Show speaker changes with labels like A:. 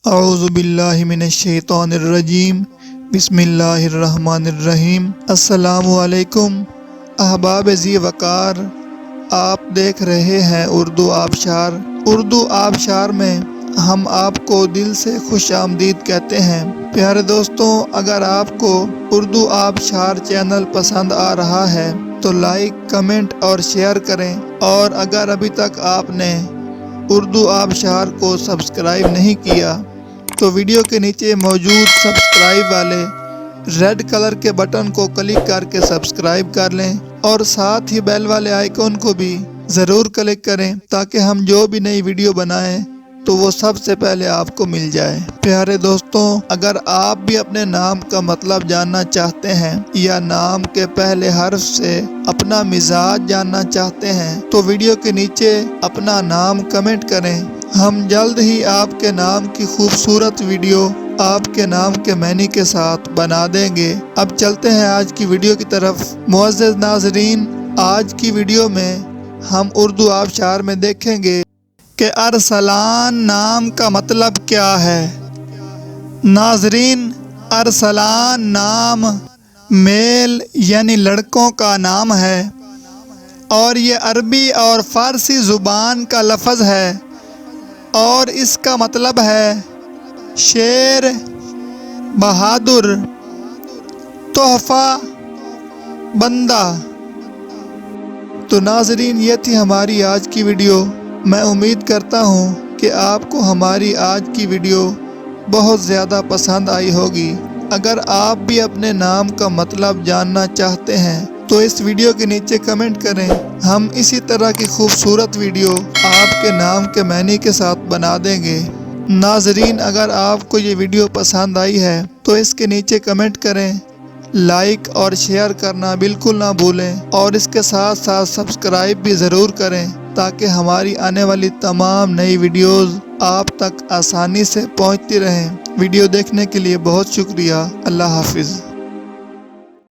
A: اعوذ باللہ من الشیطان الرجیم، بسم اللہ الرحمن الرحیم۔ السلام علیکم احباب ذی وقار، آپ دیکھ رہے ہیں اردو آبشار۔ اردو آبشار میں ہم آپ کو دل سے خوش آمدید کہتے ہیں۔ پیارے دوستوں، اگر آپ کو اردو آبشار چینل پسند آ رہا ہے تو لائک، کمنٹ اور شیئر کریں، اور اگر ابھی تک آپ نے اردو آبشار کو سبسکرائب نہیں کیا تو ویڈیو کے نیچے موجود سبسکرائب والے ریڈ کلر کے بٹن کو کلک کر کے سبسکرائب کر لیں، اور ساتھ ہی بیل والے آئیکن کو بھی ضرور کلک کریں تاکہ ہم جو بھی نئی ویڈیو بنائیں تو وہ سب سے پہلے آپ کو مل جائے۔ پیارے دوستوں، اگر آپ بھی اپنے نام کا مطلب جاننا چاہتے ہیں یا نام کے پہلے حرف سے اپنا مزاج جاننا چاہتے ہیں تو ویڈیو کے نیچے اپنا نام کمنٹ کریں۔ ہم جلد ہی آپ کے نام کی خوبصورت ویڈیو آپ کے نام کے معنی کے ساتھ بنا دیں گے۔ اب چلتے ہیں آج کی ویڈیو کی طرف۔ معزز ناظرین، آج کی ویڈیو میں ہم اردو آبشار میں دیکھیں گے کہ ارسلان نام کا مطلب کیا ہے۔ ناظرین، ارسلان نام میل یعنی لڑکوں کا نام ہے، اور یہ عربی اور فارسی زبان کا لفظ ہے، اور اس کا مطلب ہے شیر، بہادر، تحفہ، بندہ۔ تو ناظرین، یہ تھی ہماری آج کی ویڈیو۔ میں امید کرتا ہوں کہ آپ کو ہماری آج کی ویڈیو بہت زیادہ پسند آئی ہوگی۔ اگر آپ بھی اپنے نام کا مطلب جاننا چاہتے ہیں تو اس ویڈیو کے نیچے کمنٹ کریں۔ ہم اسی طرح کی خوبصورت ویڈیو آپ کے نام کے معنی کے ساتھ بنا دیں گے۔ ناظرین، اگر آپ کو یہ ویڈیو پسند آئی ہے تو اس کے نیچے کمنٹ کریں، لائک اور شیئر کرنا بالکل نہ بھولیں، اور اس کے ساتھ ساتھ سبسکرائب بھی ضرور کریں تاکہ ہماری آنے والی تمام نئی ویڈیوز آپ تک آسانی سے پہنچتی رہیں۔ ویڈیو دیکھنے کے لیے بہت شکریہ۔ اللہ حافظ۔